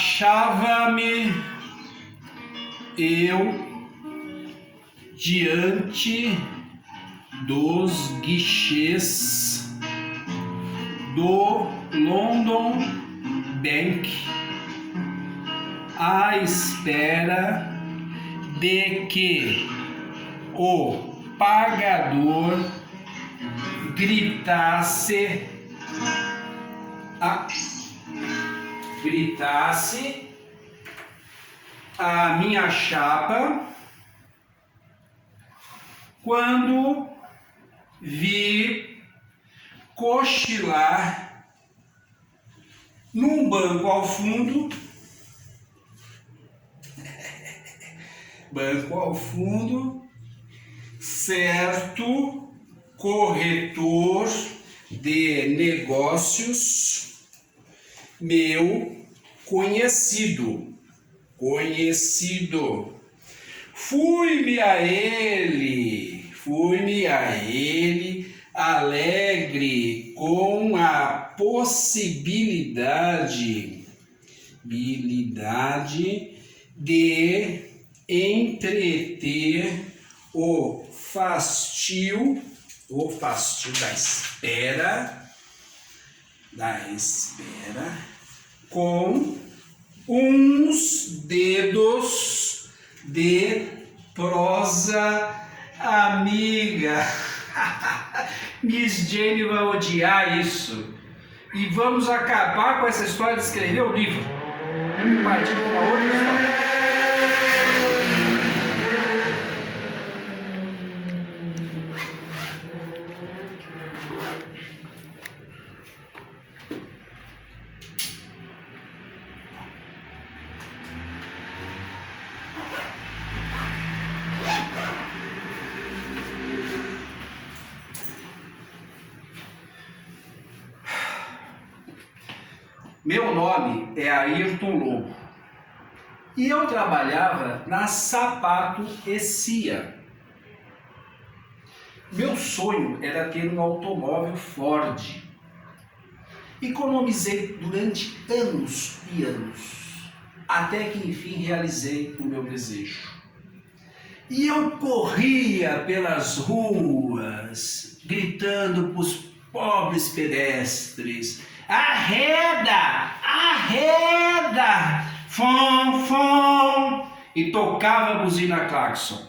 Achava-me eu diante dos guichês do London Bank à espera de que o pagador gritasse a minha chapa quando vi cochilar num banco ao fundo, certo corretor de negócios meu conhecido. Fui-me a ele, alegre com a possibilidade de entreter o fastio da espera com uns dedos de prosa amiga. Miss Jane vai odiar isso. E vamos acabar com essa história de escrever o livro. Vamos partir para uma outra história. Meu nome é Ayrton Lobo e eu trabalhava na Sapato e Cia. Meu sonho era ter um automóvel Ford. Economizei durante anos e anos, até que enfim realizei o meu desejo. E eu corria pelas ruas, gritando para os pobres pedestres: arreda! Arreda! Fom, fom! E tocava a buzina claxon.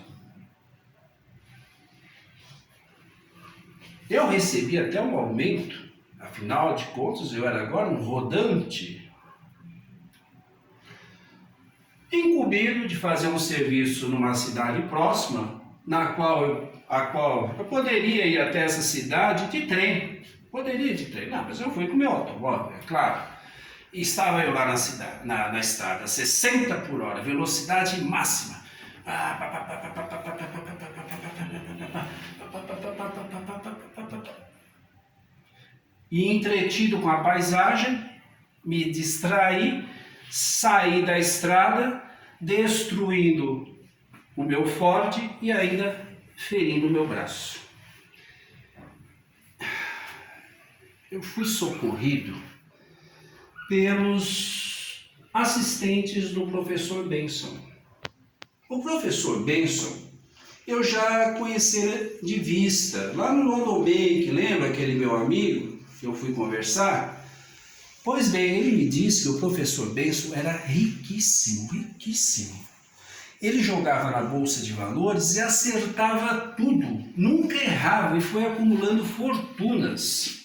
Eu recebi até um aumento, afinal de contas eu era agora um rodante. Incumbido de fazer um serviço numa cidade próxima, a qual eu poderia ir até essa cidade de trem. Não, mas eu fui com o meu automóvel, é claro. E estava eu lá na estrada, 60 por hora, velocidade máxima. E entretido com a paisagem, me distraí, saí da estrada, destruindo o meu Ford e ainda ferindo o meu braço. Eu fui socorrido pelos assistentes do professor Benson. O professor Benson eu já conhecera de vista, lá no London Bank, lembra aquele meu amigo que eu fui conversar? Pois bem, ele me disse que o professor Benson era riquíssimo. Ele jogava na bolsa de valores e acertava tudo, nunca errava e foi acumulando fortunas.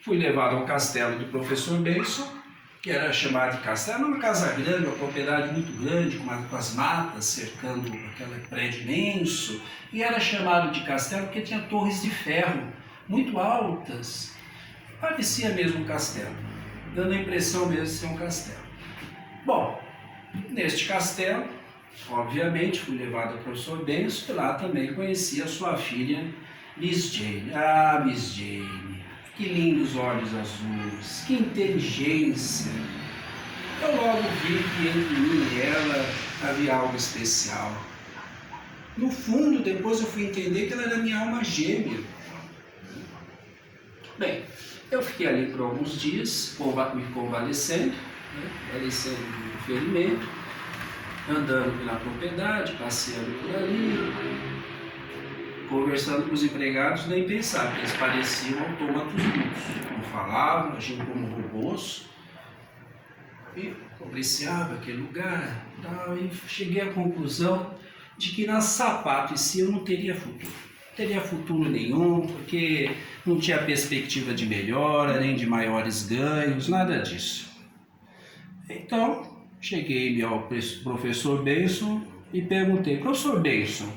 Fui levado ao castelo do professor Benson, que era chamado de castelo, uma casa grande, uma propriedade muito grande, com as matas cercando aquele prédio imenso, e era chamado de castelo porque tinha torres de ferro muito altas. Parecia mesmo um castelo, dando a impressão mesmo de ser um castelo. Bom, neste castelo, obviamente, fui levado ao professor Benson, e lá também conheci a sua filha, Miss Jane. Ah, Miss Jane! Que lindos olhos azuis, que inteligência. Eu logo vi que entre mim e ela havia algo especial. No fundo, depois eu fui entender que ela era minha alma gêmea. Bem, eu fiquei ali por alguns dias, me convalescendo, né, falecendo de ferimento, andando pela propriedade, passeando por ali, conversando com os empregados, nem pensar, porque eles pareciam autômatos mudos, não falavam, agiam como robôs, e apreciava aquele lugar, tal, e cheguei à conclusão de que na Sapato em si eu não teria futuro. Não teria futuro nenhum, porque não tinha perspectiva de melhora, nem de maiores ganhos, nada disso. Então, cheguei ao professor Benson e perguntei: professor Benson,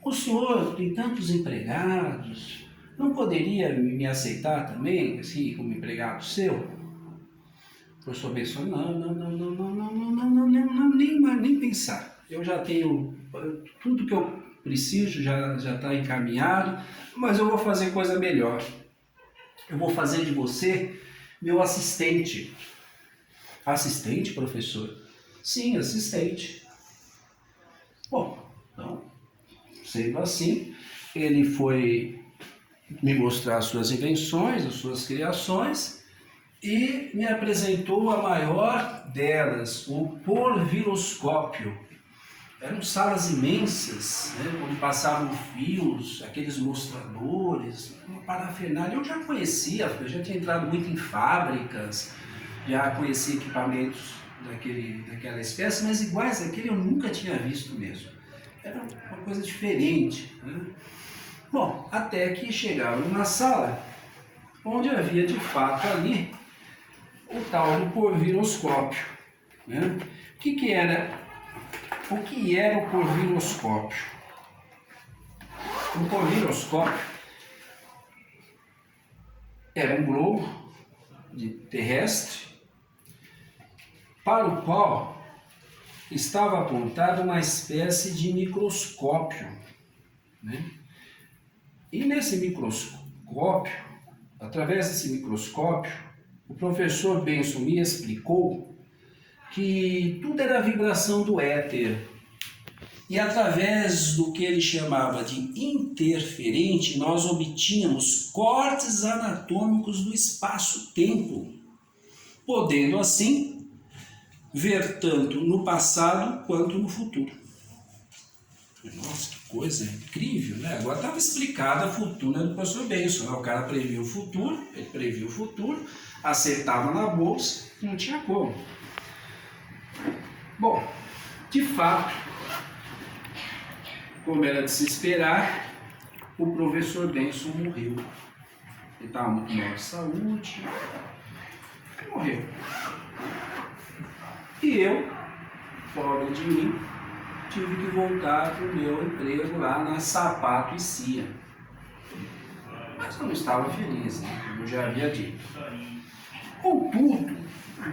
o senhor tem tantos empregados, não poderia me aceitar também, assim, como empregado seu? O professor Benson: não, nem pensar. Eu já tenho tudo que eu preciso, já está encaminhado, mas eu vou fazer coisa melhor. Eu vou fazer de você meu assistente. Assistente, professor? Sim, assistente. Bom, então, sendo assim, ele foi me mostrar as suas invenções, as suas criações, e me apresentou a maior delas, o porviloscópio. Eram salas imensas, né, onde passavam fios, aqueles mostradores, uma parafernália. Eu já conhecia, eu já tinha entrado muito em fábricas, já conhecia equipamentos daquela espécie, mas iguais àquele eu nunca tinha visto mesmo. Era uma coisa diferente, né? Bom, até que chegaram na sala, onde havia de fato ali o tal do porviloscópio, né? O que era o porviloscópio? O porviloscópio era um globo terrestre para o qual estava apontado uma espécie de microscópio, né? E nesse microscópio, através desse microscópio, o professor Benson me explicou que tudo era vibração do éter. E através do que ele chamava de interferente, nós obtínhamos cortes anatômicos do espaço-tempo, podendo assim ver tanto no passado quanto no futuro. Nossa, que coisa incrível, né? Agora estava explicada a fortuna do professor Benson, né? O cara previu o futuro, ele previu o futuro, acertava na bolsa, não tinha como. Bom, de fato, como era de se esperar, o professor Benson morreu. Ele estava muito mal de saúde, morreu. E eu, pobre de mim, tive que voltar para o meu emprego lá na Sapato e Cia. Mas eu não estava feliz, né? Como eu já havia dito. Contudo,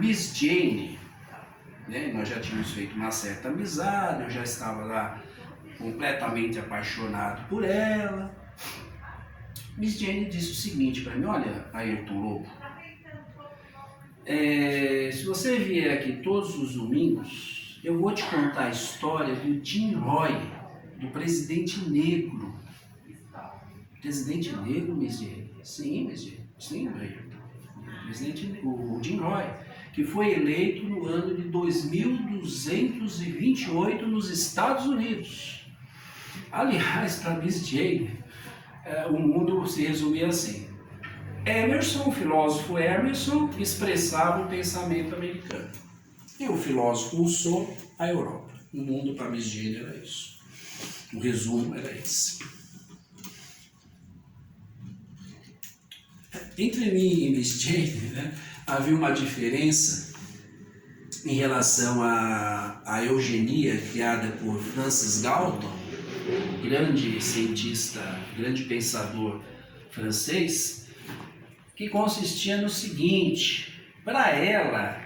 Miss Jane, né? Nós já tínhamos feito uma certa amizade, eu já estava lá completamente apaixonado por ela. Miss Jane disse o seguinte para mim: olha, Ayrton Lobo, se você vier aqui todos os domingos, eu vou te contar a história do Jim Roy, do Presidente Negro. Presidente Negro, Miss Jane? Sim, Miss Jane. Sim, o Jim Roy, que foi eleito no ano de 2228 nos Estados Unidos. Aliás, para Miss Jane, o mundo se resumia assim: Emerson, o filósofo Emerson, expressava o pensamento americano. E o filósofo Rousseau, a Europa. O mundo para Miss Jane era isso. O resumo era esse. Entre mim e Miss Jane, né, havia uma diferença em relação à eugenia criada por Francis Galton, grande cientista, grande pensador francês, que consistia no seguinte: para ela,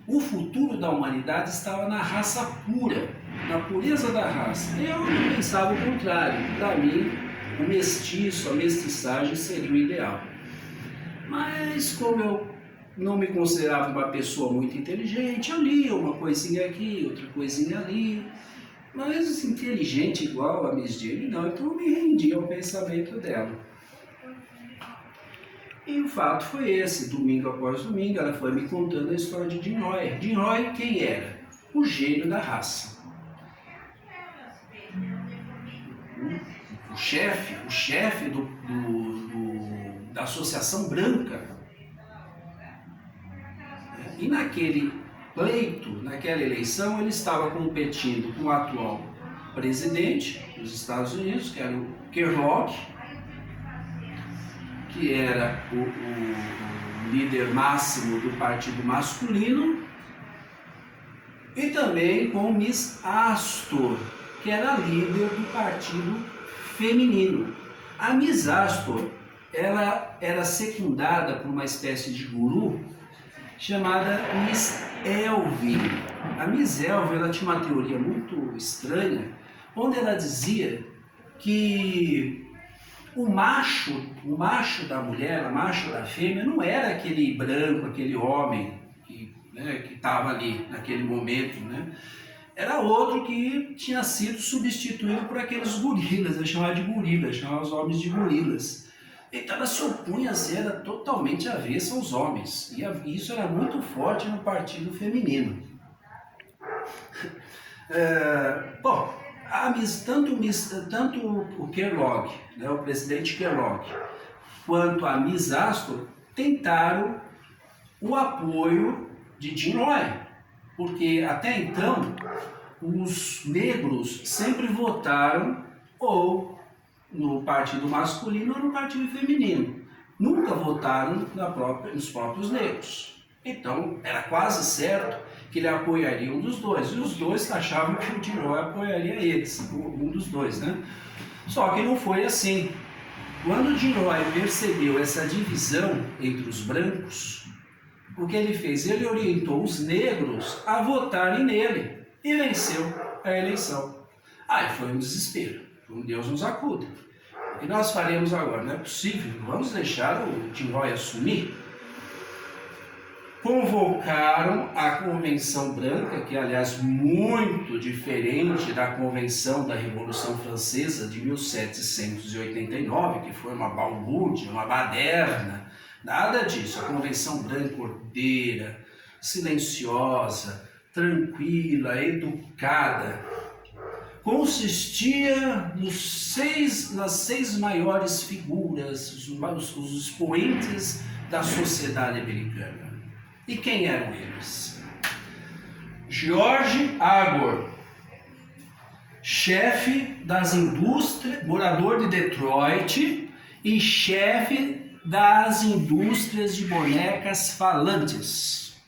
o futuro da humanidade estava na raça pura, na pureza da raça. Eu pensava o contrário. Para mim, o mestiço, a mestiçagem seria o ideal. Mas como eu não me considerava uma pessoa muito inteligente, eu lia uma coisinha aqui, outra coisinha ali, mas inteligente igual a Miss Jane não, então eu me rendi ao pensamento dela. E o fato foi esse, domingo após domingo, ela foi me contando a história de Jim Roy. Jim Roy, quem era? O gênio da raça. O chefe da Associação Branca. E naquele pleito, naquela eleição, ele estava competindo com o atual presidente dos Estados Unidos, que era o Kellogg, que era o líder máximo do partido masculino, e também com Miss Astor, que era a líder do partido feminino. A Miss Astor, ela era secundada por uma espécie de guru chamada Miss Elvin. A Miss Elvin, ela tinha uma teoria muito estranha, onde ela dizia que o macho da mulher, o macho da fêmea, não era aquele branco, aquele homem que estava ali naquele momento, né? Era outro que tinha sido substituído por aqueles gorilas, eu chamava de gorilas, chamava os homens de gorilas. Então ela se opunha a ser totalmente avessa aos homens, e isso era muito forte no partido feminino. Bom, tanto o Kellogg, né, o presidente Kellogg, quanto a Miss Astor tentaram o apoio de Jim Roy, porque até então os negros sempre votaram ou no partido masculino ou no partido feminino, nunca votaram nos próprios negros. Então era quase certo que ele apoiaria um dos dois, e os dois achavam que o Jim Roy apoiaria eles, um dos dois, né? Só que não foi assim. Quando o Jim Roy percebeu essa divisão entre os brancos, o que ele fez? Ele orientou os negros a votarem nele e venceu a eleição. Aí foi um desespero, um Deus nos acuda. O que nós faremos agora? Não é possível, vamos deixar o Jim Roy assumir? Convocaram a Convenção Branca, que aliás muito diferente da Convenção da Revolução Francesa de 1789, que foi uma balbúrdia, uma baderna, nada disso. A Convenção Branca ordeira, silenciosa, tranquila, educada, consistia nas seis maiores figuras, os expoentes da sociedade americana. E quem eram eles? George Agor, chefe das indústrias, morador de Detroit e chefe das indústrias de bonecas falantes.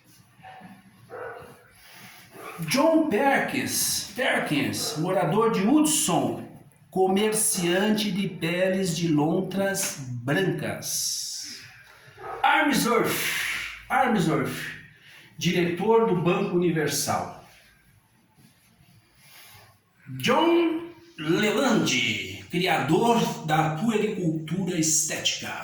John Perkins, morador de Hudson, comerciante de peles de lontras brancas. Armsworth, diretor do Banco Universal. John Leland, criador da puericultura estética.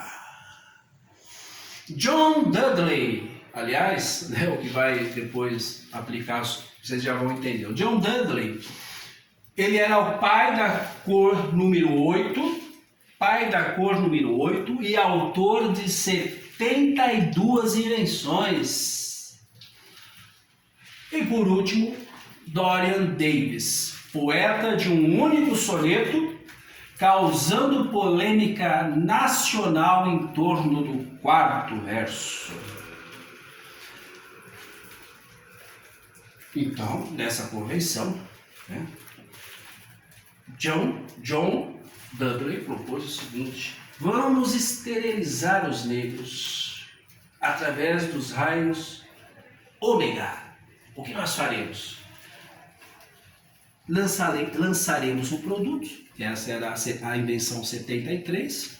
John Dudley, aliás, o que vai depois aplicar, vocês já vão entender. O John Dudley, ele era o pai da cor número 8, e autor de 72 invenções. E por último, Dorian Davis, poeta de um único soneto, causando polêmica nacional em torno do quarto verso. Então, nessa convenção, né, John Dudley propôs o seguinte: vamos esterilizar os negros através dos raios ômega. O que nós faremos? Lançaremos um produto, que essa era a invenção 73,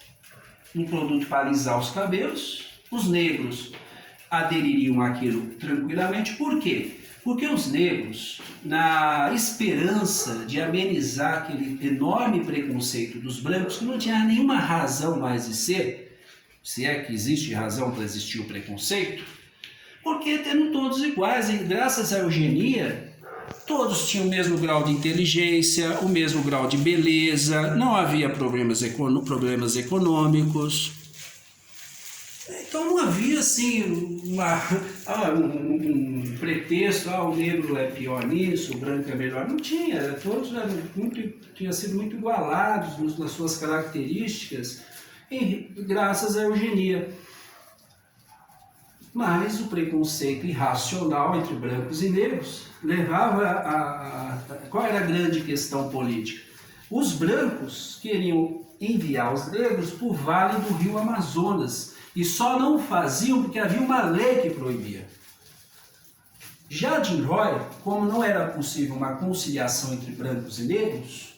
um produto para alisar os cabelos. Os negros adeririam àquilo tranquilamente. Por quê? Porque os negros, na esperança de amenizar aquele enorme preconceito dos brancos, que não tinha nenhuma razão mais de ser, se é que existe razão para existir o preconceito, porque tendo todos iguais, e graças à eugenia, todos tinham o mesmo grau de inteligência, o mesmo grau de beleza, não havia problemas econômicos. Então não havia assim um pretexto, o negro é pior nisso, o branco é melhor. Não tinha, todos tinham sido muito igualados nas suas características, graças à eugenia. Mas o preconceito irracional entre brancos e negros levava qual era a grande questão política? Os brancos queriam enviar os negros para o vale do rio Amazonas e só não faziam porque havia uma lei que proibia. Já Jim Roy, como não era possível uma conciliação entre brancos e negros,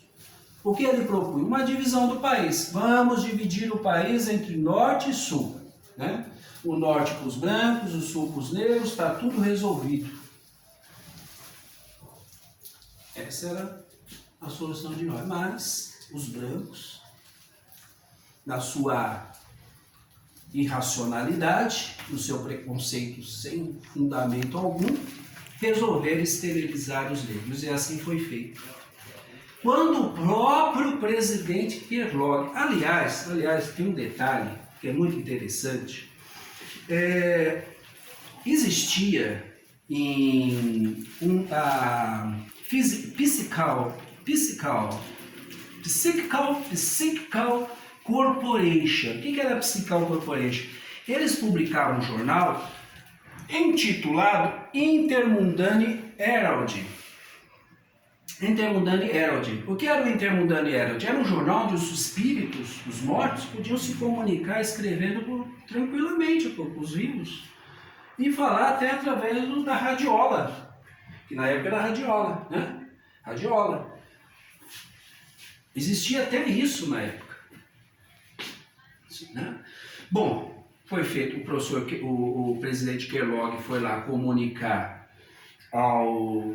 o que ele propunha? Uma divisão do país. Vamos dividir o país entre norte e sul, né? O norte para os brancos, o sul para os negros, está tudo resolvido. Essa era a solução de nós. Mas os brancos, na sua irracionalidade, no seu preconceito sem fundamento algum, resolveram esterilizar os negros. E assim foi feito. Quando o próprio presidente Kellogg, aliás, tem um detalhe que é muito interessante. Existia em Psychical Corporation. O que era a Psychical Corporation? Eles publicaram um jornal intitulado Intermundane Herald. Intermundane Herald. O que era o Intermundane Herald? Era um jornal onde os espíritos, os mortos, podiam se comunicar escrevendo tranquilamente com os vivos e falar até através da radiola, que na época era radiola, né? Radiola. Existia até isso na época. Né? Bom, foi feito, o presidente Kellogg foi lá comunicar ao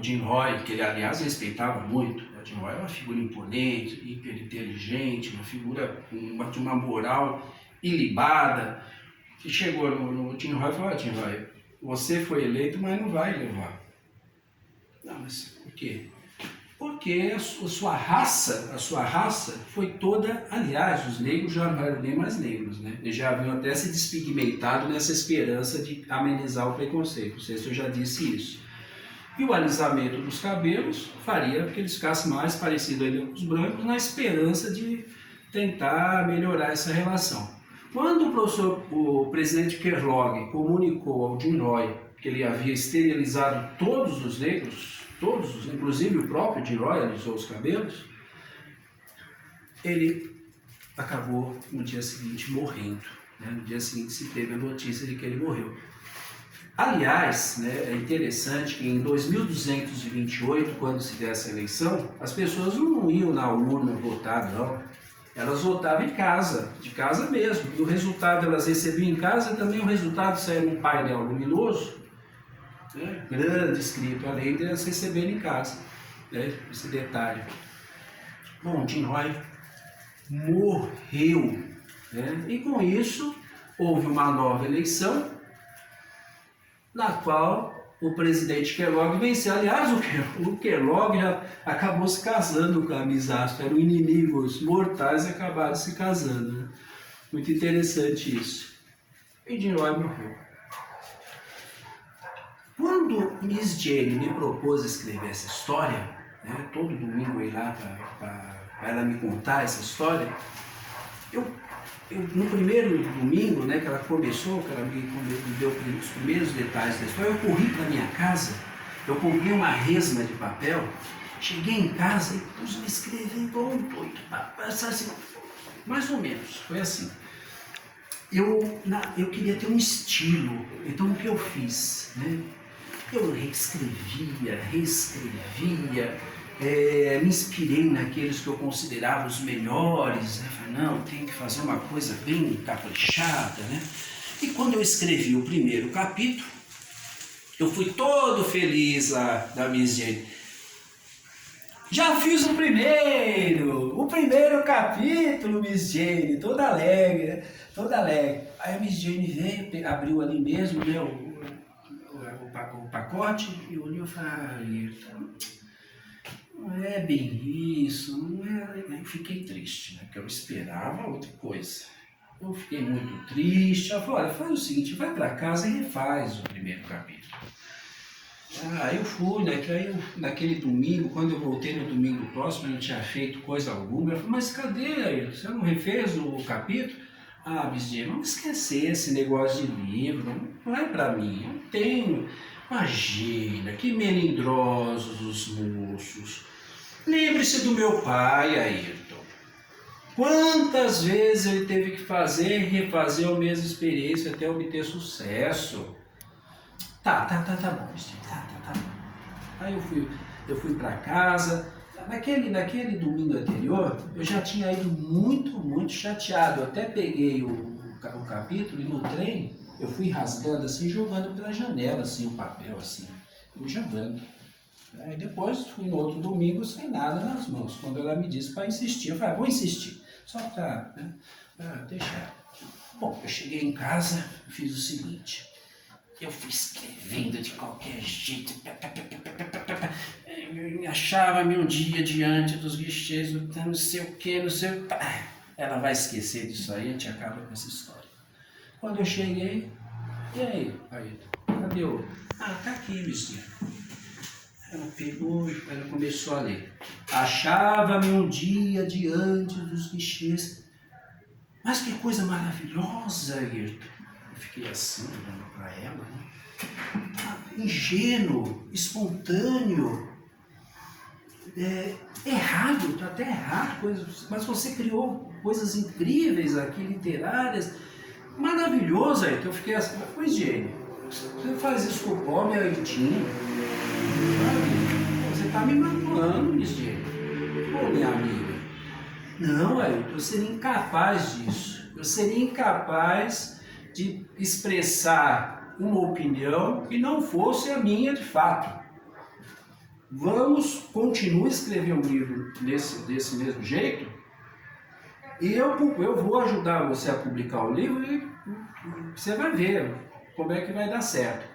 Jim Roy, que ele, aliás, respeitava muito. O Jim Roy é uma figura imponente, hiper inteligente, uma figura de uma moral ilibada, que chegou no Jim Roy e falou: Jim Roy, você foi eleito, mas não vai levar. Não, mas por quê? Porque a sua raça foi toda, aliás, os negros já não eram nem mais negros, né? Eles já haviam até se despigmentado nessa esperança de amenizar o preconceito. Não sei se eu já disse isso. E o alisamento dos cabelos faria que eles ficassem mais parecidos ainda com os brancos, na esperança de tentar melhorar essa relação. Quando o presidente Kellogg comunicou ao Jim Roy que ele havia esterilizado todos os negros, todos, inclusive o próprio Jim Roy alisou os cabelos, ele acabou no dia seguinte morrendo. Né? No dia seguinte se teve a notícia de que ele morreu. Aliás, né, é interessante que em 2228, quando se desse a eleição, as pessoas não iam na urna votar, não. Elas votavam em casa, de casa mesmo. E o resultado elas recebiam em casa, também o resultado saía num painel luminoso, né, grande, escrito, além de elas receberem em casa. Né, esse detalhe. Bom, Jim Roy morreu. Né, e com isso, houve uma nova eleição, na qual o presidente Kellogg venceu. Aliás, o Kellogg já acabou se casando com a Miss Astor. Eram inimigos mortais e acabaram se casando. Né? Muito interessante isso. E Jim Roy morreu. Quando Miss Jane me propôs escrever essa história, né, todo domingo eu ia lá para ela me contar essa história, no primeiro domingo, né, que ela começou, que ela me deu os primeiros detalhes da história, eu corri para minha casa, eu comprei uma resma de papel, cheguei em casa e pus me escrever igual um doido, assim, mais ou menos, foi assim. Eu queria ter um estilo, então o que eu fiz? Né? Eu reescrevia, me inspirei naqueles que eu considerava os melhores, né? Falei, não, tem que fazer uma coisa bem caprichada, né? E quando eu escrevi o primeiro capítulo, eu fui todo feliz lá da Miss Jane. Já fiz o primeiro capítulo, Miss Jane, toda alegre, né? Toda alegre. Aí a Miss Jane veio, abriu ali mesmo, né, o pacote, e olhou e falou, não é bem isso, não é. Eu fiquei triste, né? Porque eu esperava outra coisa. Eu fiquei muito triste. Ela falou, olha, faz o seguinte, vai para casa e refaz o primeiro capítulo. Aí eu fui, naquele domingo, quando eu voltei no domingo próximo, eu não tinha feito coisa alguma. Ela falou, mas cadê aí? Você não refez o capítulo? Ah, Bisdia, vamos esquecer esse negócio de livro, não é para mim, eu não tenho. Imagina, que melindrosos os moços. Lembre-se do meu pai, Ayrton. Quantas vezes ele teve que fazer e refazer a mesma experiência até obter sucesso? Tá bom, Bistia, tá bom. Aí eu fui para casa. Naquele domingo anterior, eu já tinha ido muito chateado. Eu até peguei o capítulo e no trem eu fui rasgando assim, jogando pela janela, assim, o papel, assim, fui jogando. Aí depois fui no outro domingo sem nada nas mãos. Quando ela me disse para insistir, eu falei, vou insistir, só para deixar. Bom, eu cheguei em casa, fiz o seguinte. Eu fui escrevendo de qualquer jeito. Eu achava-me um dia diante dos guichês, não sei o que, não sei o que. Ela vai esquecer disso aí, a gente acaba com essa história. Quando eu cheguei, e aí, cadê o... Ah, tá aqui, Bistia. Ela pegou, ela começou a ler. Achava-me um dia diante dos guichês. Mas que coisa maravilhosa, Ayrton. Eu fiquei assim, olhando para ela, né? Ingênuo, espontâneo, errado, tá até errado, mas você criou coisas incríveis aqui, literárias, maravilhoso, Ayrton. Eu fiquei assim, pois gênio, você faz isso com o pobre Ayrtinho, você tá me manipulando, Miss Gênio. Ô, minha amiga, não, Ayrton, eu seria incapaz disso, eu seria incapaz de expressar uma opinião que não fosse a minha de fato. Continue a escrever um livro desse mesmo jeito, e eu vou ajudar você a publicar o livro e você vai ver como é que vai dar certo.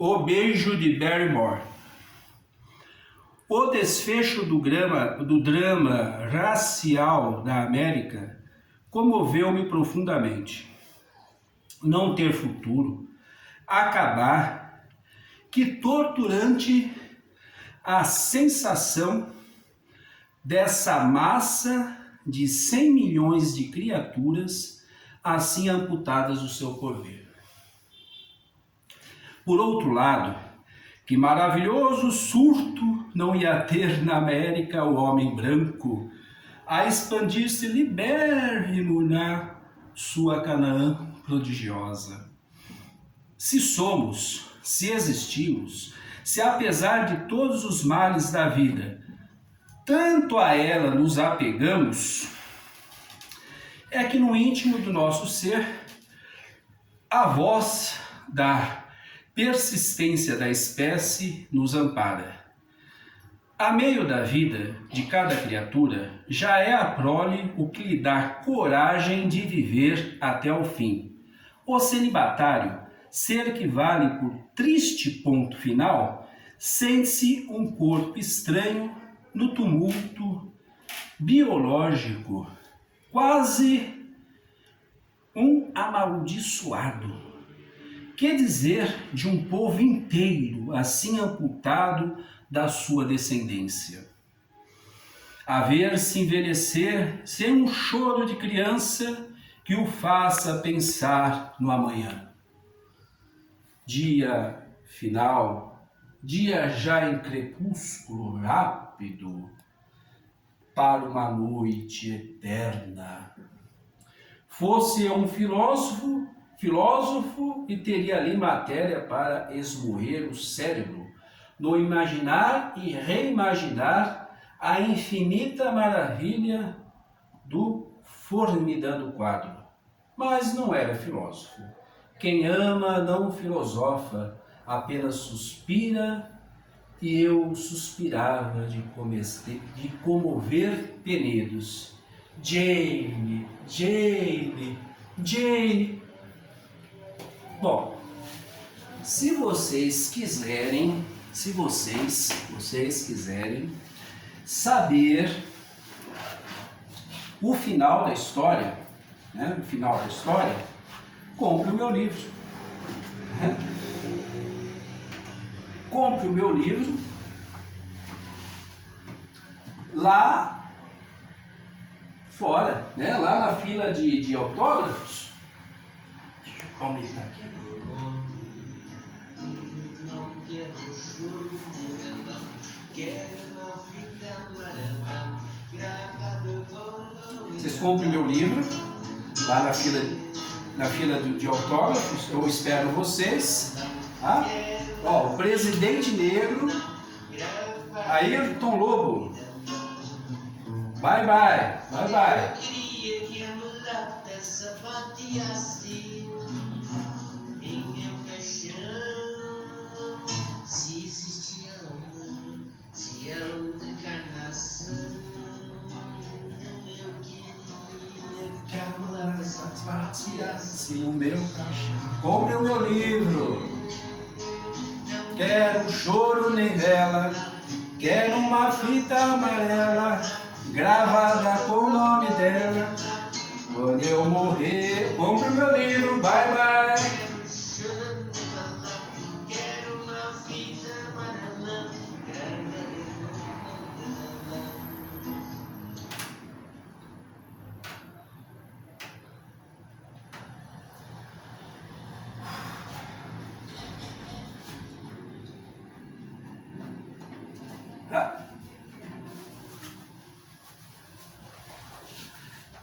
O Beijo de Barrymore. O desfecho do drama racial da América comoveu-me profundamente. Não ter futuro, acabar, que torturante a sensação dessa massa de 100 milhões de criaturas assim amputadas do seu porvir. Por outro lado, que maravilhoso surto não ia ter na América o homem branco a expandir-se libérrimo na sua Canaã prodigiosa. Se somos, se existimos, se apesar de todos os males da vida, tanto a ela nos apegamos, é que no íntimo do nosso ser A voz da persistência da espécie nos ampara. A meio da vida de cada criatura, já é a prole o que lhe dá coragem de viver até o fim. O celibatário, ser que vale por triste ponto final, sente-se um corpo estranho no tumulto biológico, quase um amaldiçoado. Que dizer de um povo inteiro assim amputado da sua descendência? A ver-se envelhecer sem um choro de criança que o faça pensar no amanhã. Dia final, dia já em crepúsculo rápido, para uma noite eterna. Fosse eu um filósofo e teria ali matéria para esmoer o cérebro, no imaginar e reimaginar a infinita maravilha do formidando quadro. Mas não era filósofo. Quem ama não filosofa, apenas suspira, e eu suspirava de comover penedos. Jane, Jane, Jane. Bom, se vocês quiserem saber o final da história, compre o meu livro. Compre o meu livro lá fora, lá na fila de autógrafos. Deixa eu aumentar aqui. Vocês comprem meu livro lá na fila de autógrafos. Eu espero vocês. Tá? Ó, o Presidente Negro, Ayrton Lobo. Bye bye, bye bye. O meu caixão. Compre o meu livro. Quero choro nem vela, quero uma fita amarela gravada com o nome dela. Quando eu morrer, compre o meu livro. Bye bye. Quero uma fita amarela.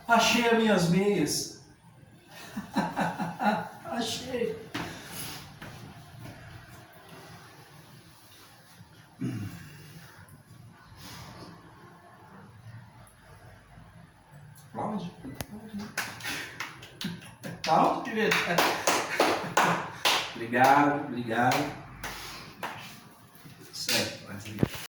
Achei as minhas meias. Achei. Onde? Tá onde, obrigado.